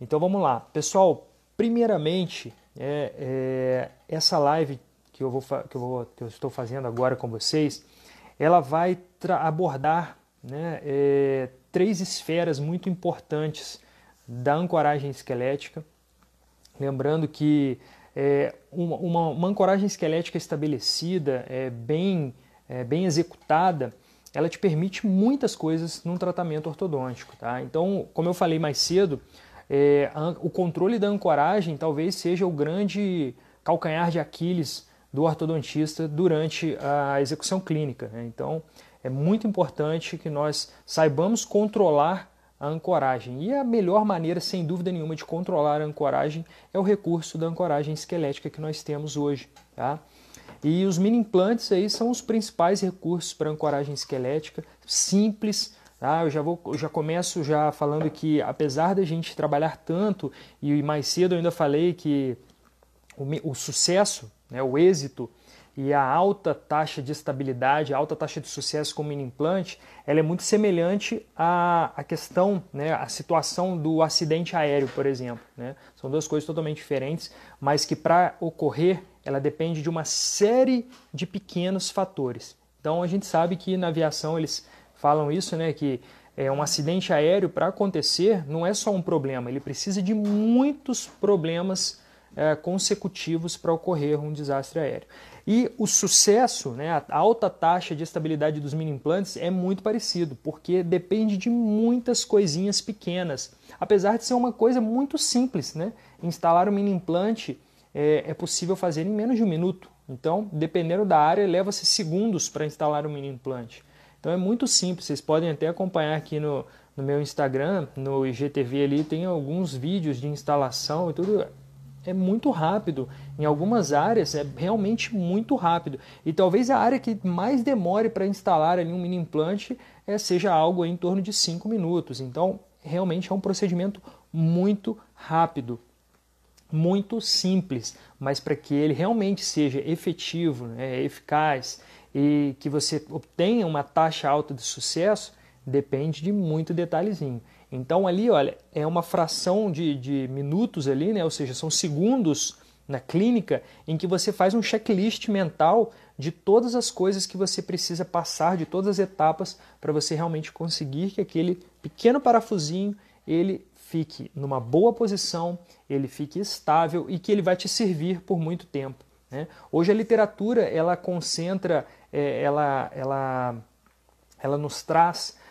Então vamos lá. Pessoal, primeiramente, essa live que eu estou fazendo agora com vocês, ela vai abordar, né, três esferas muito importantes da ancoragem esquelética. Lembrando que uma ancoragem esquelética estabelecida, bem executada, ela te permite muitas coisas num tratamento ortodôntico. Tá? Então, como eu falei mais cedo, o controle da ancoragem talvez seja o grande calcanhar de Aquiles do ortodontista durante a execução clínica. Né? Então, é muito importante que nós saibamos controlar a ancoragem. E a melhor maneira, sem dúvida nenhuma, de controlar a ancoragem é o recurso da ancoragem esquelética que nós temos hoje. Tá? E os mini implantes aí são os principais recursos para ancoragem esquelética, simples. Tá? Eu já começo falando que, apesar da gente trabalhar tanto, e mais cedo eu ainda falei que o sucesso, né, o êxito e a alta taxa de estabilidade, a alta taxa de sucesso com o mini implante, ela é muito semelhante à questão, né, à situação do acidente aéreo, por exemplo. Né? São duas coisas totalmente diferentes, mas que para ocorrer, ela depende de uma série de pequenos fatores. Então a gente sabe que na aviação eles falam isso, né, que um acidente aéreo, para acontecer, não é só um problema, ele precisa de muitos problemas consecutivos para ocorrer um desastre aéreo. E o sucesso, né, a alta taxa de estabilidade dos mini implantes é muito parecido, porque depende de muitas coisinhas pequenas. Apesar de ser uma coisa muito simples, né? Instalar um mini implante é possível fazer em menos de um minuto. Então, dependendo da área, leva-se segundos para instalar um mini implante. Então é muito simples, vocês podem até acompanhar aqui no meu Instagram, no IGTV ali, tem alguns vídeos de instalação e tudo. É muito rápido. Em algumas áreas é realmente muito rápido. E talvez a área que mais demore para instalar ali um mini implante seja algo em torno de 5 minutos. Então, realmente é um procedimento muito rápido, muito simples, mas para que ele realmente seja efetivo, né, eficaz e que você obtenha uma taxa alta de sucesso, depende de muito detalhezinho. Então ali, olha, é uma fração de minutos ali, né? Ou seja, são segundos na clínica em que você faz um checklist mental de todas as coisas que você precisa passar, de todas as etapas para você realmente conseguir que aquele pequeno parafusinho ele fique numa boa posição, ele fique estável e que ele vai te servir por muito tempo. Né? Hoje a literatura ela concentra, ela nos traz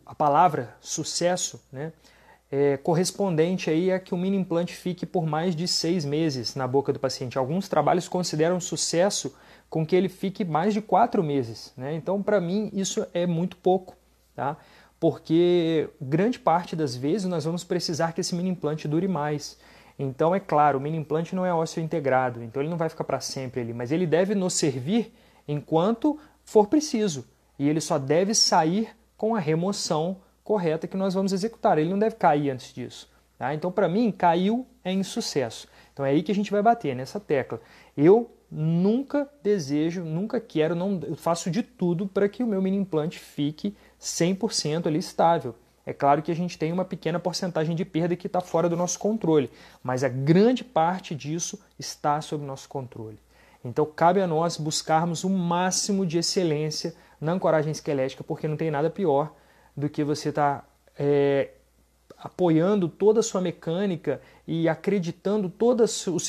a palavra sucesso, né, correspondente aí a que o mini implante fique por mais de 6 meses na boca do paciente. Alguns trabalhos consideram sucesso com que ele fique mais de 4 meses. Né? Então, para mim, isso é muito pouco, tá? Porque grande parte das vezes nós vamos precisar que esse mini implante dure mais. Então, é claro, o mini implante não é ósseo integrado, então ele não vai ficar para sempre ali, mas ele deve nos servir enquanto for preciso. E ele só deve sair com a remoção correta que nós vamos executar. Ele não deve cair antes disso. Tá? Então, para mim, caiu é insucesso. Então é aí que a gente vai bater, nessa tecla. Eu nunca desejo, nunca quero, eu faço de tudo para que o meu mini implante fique 100% ali estável. É claro que a gente tem uma pequena porcentagem de perda que está fora do nosso controle, mas a grande parte disso está sob nosso controle. Então cabe a nós buscarmos o máximo de excelência na ancoragem esquelética, porque não tem nada pior do que você estar apoiando toda a sua mecânica e acreditando todo o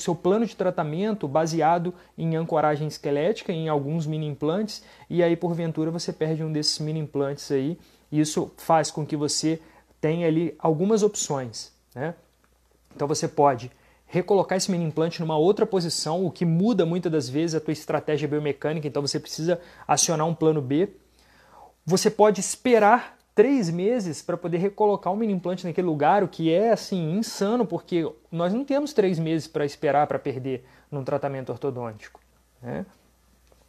seu plano de tratamento baseado em ancoragem esquelética, em alguns mini implantes, e aí porventura você perde um desses mini implantes aí, e isso faz com que você tenha ali algumas opções. Né? Então você pode recolocar esse mini implante numa outra posição, o que muda muitas das vezes a tua estratégia biomecânica, então você precisa acionar um plano B. Você pode esperar 3 meses para poder recolocar um mini implante naquele lugar, o que é assim insano, porque nós não temos 3 meses para esperar para perder num tratamento ortodôntico. Né?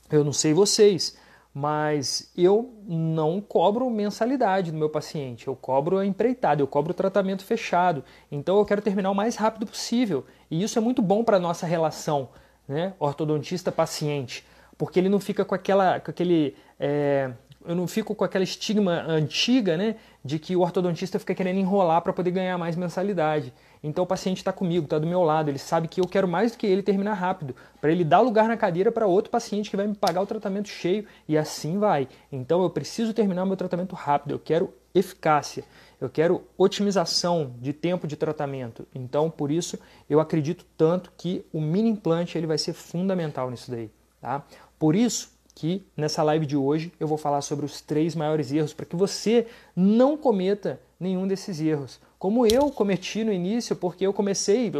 Eu não sei vocês, mas eu não cobro mensalidade do meu paciente, eu cobro a empreitada, eu cobro o tratamento fechado. Então eu quero terminar o mais rápido possível. E isso é muito bom para a nossa relação, né, ortodontista-paciente, porque ele não fica com aquele eu não fico com aquela estigma antiga, né, de que o ortodontista fica querendo enrolar para poder ganhar mais mensalidade. Então o paciente está comigo, está do meu lado, ele sabe que eu quero mais do que ele terminar rápido, para ele dar lugar na cadeira para outro paciente que vai me pagar o tratamento cheio e assim vai. Então eu preciso terminar meu tratamento rápido, eu quero eficácia, eu quero otimização de tempo de tratamento. Então por isso eu acredito tanto que o mini implante ele vai ser fundamental nisso daí. Tá? Por isso que nessa live de hoje eu vou falar sobre os 3 maiores erros para que você não cometa nenhum desses erros. Como eu cometi no início, porque eu comecei,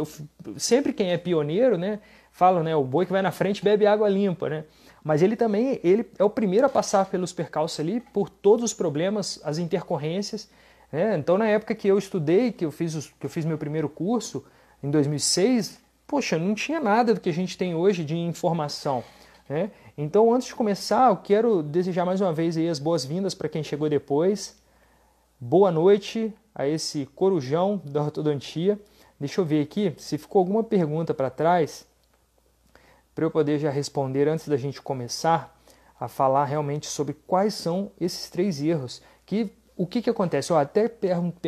sempre quem é pioneiro, né, fala, né, o boi que vai na frente bebe água limpa, né? Mas ele também, ele é o primeiro a passar pelos percalços ali, por todos os problemas, as intercorrências, né? Então na época que eu estudei, que eu fiz meu primeiro curso, em 2006, poxa, não tinha nada do que a gente tem hoje de informação, né? Então, antes de começar, eu quero desejar mais uma vez aí as boas-vindas para quem chegou depois. Boa noite a esse corujão da ortodontia. Deixa eu ver aqui se ficou alguma pergunta para trás, para eu poder já responder antes da gente começar a falar realmente sobre quais são esses 3 erros. O que acontece? Até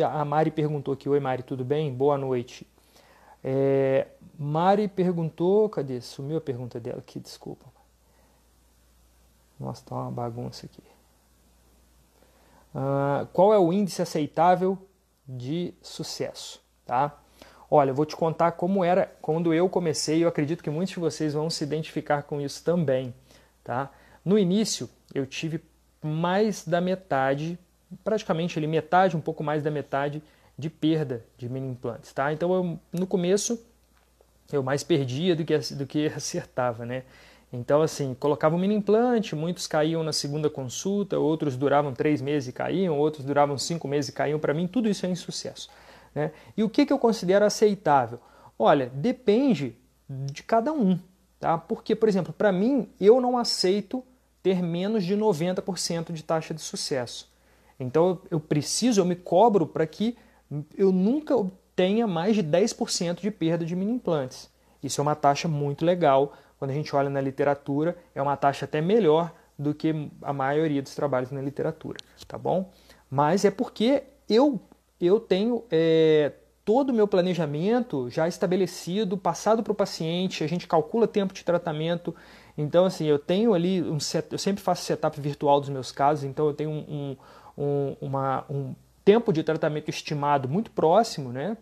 a Mari perguntou aqui. Oi, Mari, tudo bem? Boa noite. Mari perguntou... Cadê? Sumiu a pergunta dela aqui, desculpa. Nossa, tá uma bagunça aqui. Qual é o índice aceitável de sucesso? Tá? Olha, eu vou te contar como era quando eu comecei e eu acredito que muitos de vocês vão se identificar com isso também. Tá? No início, eu tive mais da metade, praticamente ali, metade, um pouco mais da metade de perda de mini implantes. Tá? Então, no começo, eu mais perdia do que acertava, né? Então, assim, colocava um mini implante, muitos caíam na segunda consulta, outros duravam 3 meses e caíam, outros duravam 5 meses e caíam. Para mim, tudo isso é insucesso, né? E o que eu considero aceitável? Olha, depende de cada um, tá? Porque, por exemplo, para mim, eu não aceito ter menos de 90% de taxa de sucesso. Então, eu me cobro para que eu nunca tenha mais de 10% de perda de mini implantes. Isso é uma taxa muito legal. Quando a gente olha na literatura, é uma taxa até melhor do que a maioria dos trabalhos na literatura, tá bom? Mas é porque eu tenho todo o meu planejamento já estabelecido, passado para o paciente, a gente calcula tempo de tratamento. Então, assim, eu tenho ali, eu sempre faço setup virtual dos meus casos, então eu tenho um tempo de tratamento estimado muito próximo, né?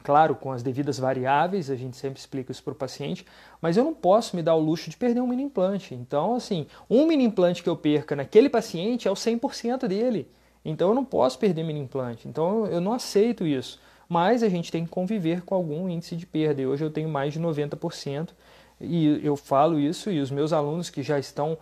Claro, com as devidas variáveis, a gente sempre explica isso para o paciente, mas eu não posso me dar o luxo de perder um mini implante. Então, assim, um mini implante que eu perca naquele paciente é o 100% dele. Então, eu não posso perder mini implante. Então, eu não aceito isso. Mas a gente tem que conviver com algum índice de perda. E hoje eu tenho mais de 90%. E eu falo isso, e os meus alunos que já estão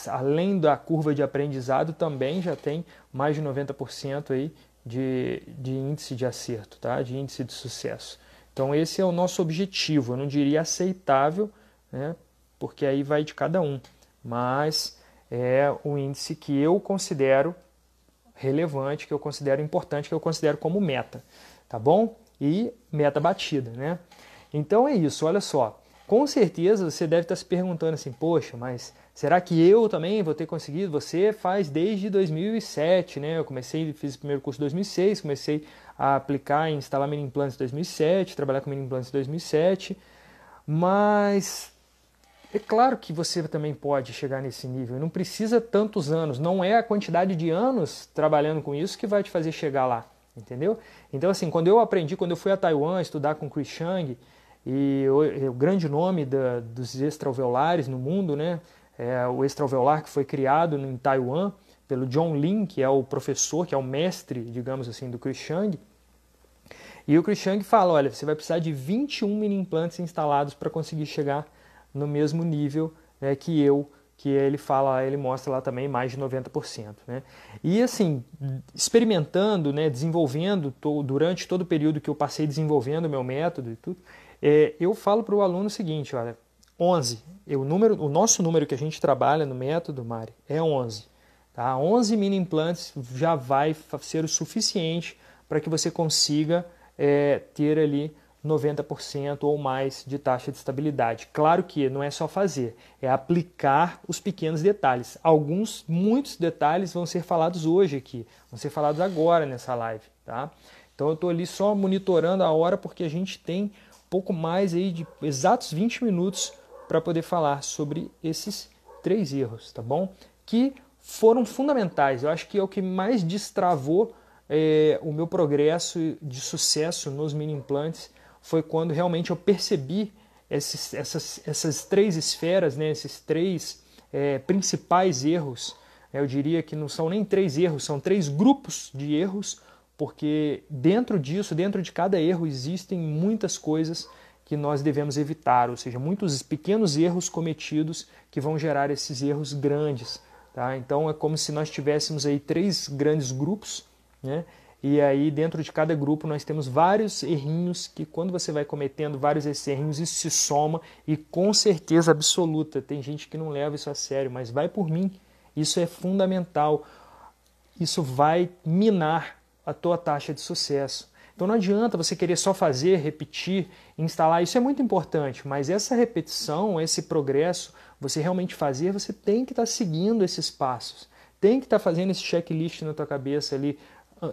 além da curva de aprendizado também já têm mais de 90% aí de índice de acerto, tá? De índice de sucesso. Então esse é o nosso objetivo. Eu não diria aceitável, né? Porque aí vai de cada um. Mas é o índice que eu considero relevante, que eu considero importante, que eu considero como meta. Tá bom? E meta batida, né? Então é isso, olha só. Com certeza você deve estar se perguntando assim, poxa, mas será que eu também vou ter conseguido? Você faz desde 2007, né? Eu fiz o primeiro curso em 2006, comecei a aplicar e instalar mini implantes em 2007, trabalhar com mini implantes em 2007, mas é claro que você também pode chegar nesse nível, não precisa tantos anos, não é a quantidade de anos trabalhando com isso que vai te fazer chegar lá, entendeu? Então assim, quando eu fui a Taiwan estudar com Chris Chang, e o grande nome dos extraalveolares no mundo, né, é o extraalveolar que foi criado em Taiwan pelo John Lin, que é o professor, que é o mestre, digamos assim, do Chris Chang. E o Chris Chang fala, olha, você vai precisar de 21 mini implantes instalados para conseguir chegar no mesmo nível, né, que ele mostra lá também mais de 90%. Né? E assim, experimentando, né, desenvolvendo, durante todo o período que eu passei desenvolvendo o meu método e tudo, eu falo para o aluno o seguinte, olha, 11, o nosso número que a gente trabalha no método, Mari, é 11. Tá? 11 mini implantes já vai ser o suficiente para que você consiga ter ali 90% ou mais de taxa de estabilidade. Claro que não é só fazer, é aplicar os pequenos detalhes. Muitos detalhes vão ser falados hoje aqui, vão ser falados agora nessa live, tá? Então eu estou ali só monitorando a hora porque a gente tem pouco mais aí de exatos 20 minutos para poder falar sobre esses 3 erros, tá bom? Que foram fundamentais. Eu acho que é o que mais destravou o meu progresso de sucesso nos mini implantes foi quando realmente eu percebi essas 3 esferas, né, esses 3 principais erros. Eu diria que não são nem 3 erros, são 3 grupos de erros, porque dentro disso, dentro de cada erro, existem muitas coisas que nós devemos evitar, ou seja, muitos pequenos erros cometidos que vão gerar esses erros grandes. Tá? Então é como se nós tivéssemos aí 3 grandes grupos, né? E aí dentro de cada grupo nós temos vários errinhos que quando você vai cometendo vários desses errinhos isso se soma e com certeza absoluta, tem gente que não leva isso a sério, mas vai por mim, isso é fundamental, isso vai minar a tua taxa de sucesso. Então não adianta você querer só fazer, repetir, instalar, isso é muito importante, mas essa repetição, esse progresso, você realmente fazer, você tem que estar seguindo esses passos, tem que estar fazendo esse checklist na tua cabeça ali,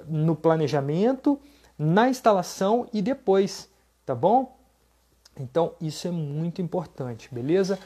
no planejamento, na instalação e depois, tá bom? Então isso é muito importante, beleza?